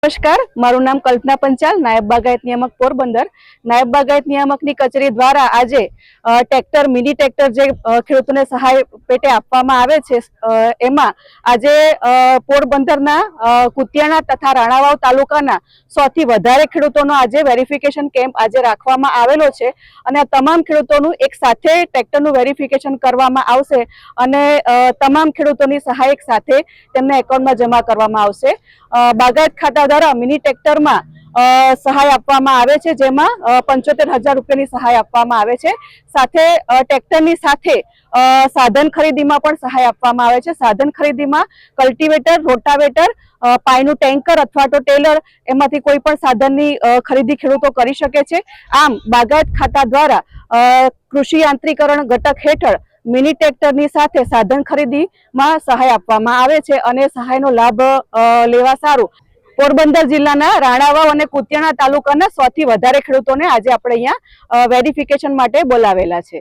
नमस्कार, मारू नाम कल्पना पंचाल, नायब बागायत नियामक पोरबंदर। नायब बागायत नियामकनी कचेरी द्वारा आज ट्रेक्टर मिनी ट्रेक्टर जे खेडूतोने सहाय पेटे आपवामां आवे छे एमां आजे पोरबंदरना कुतियाणा तथा राणावाव तालुकाना 100 थी वधारे खेडूतोनो आजे वेरिफिकेशन केम्प आजे राखवामां आवेलो छे अने तमाम खेडूतोनुं एक साथे ट्रेक्टरनुं वेरिफिकेशन करवामां आवशे अने तमाम खेडूतोनी सहाय एक साथे तेमना एकाउंटमां जमा करवामां आवशे। बागायत खाता द्वारा मिनी ट्रेक्टर में सहाय आपवामां आवे छे, जेमां 75,000 रूपियानी सहाय आपवामां आवे छे। साथे ट्रेक्टरनी साथे साधन खरीदीमां पण सहाय आपवामां आवे छे। साधन खरीदीमां कल्टिवेटर, रोटावेटर, पायनुं टेंकर अथवा तो टेलर एमांथी कोई पण साधननी खरीदी खेडूतो करी शके छे। आम बागायत खाता द्वारा कृषि यांत्रिकरण घटक हेठळ मिनी ट्रेक्टरनी साथे साधन खरीदी में सहाय आपवामां आवे छे अने सहायनो लाभ लेवा सारू पोरबंदर जिल्लाना राणावाव अने कुतियाणा तालुकाना 100 थी वधारे खेडूतोने आज आपणे अहींया वेरिफिकेशन माटे बोलावेला छे।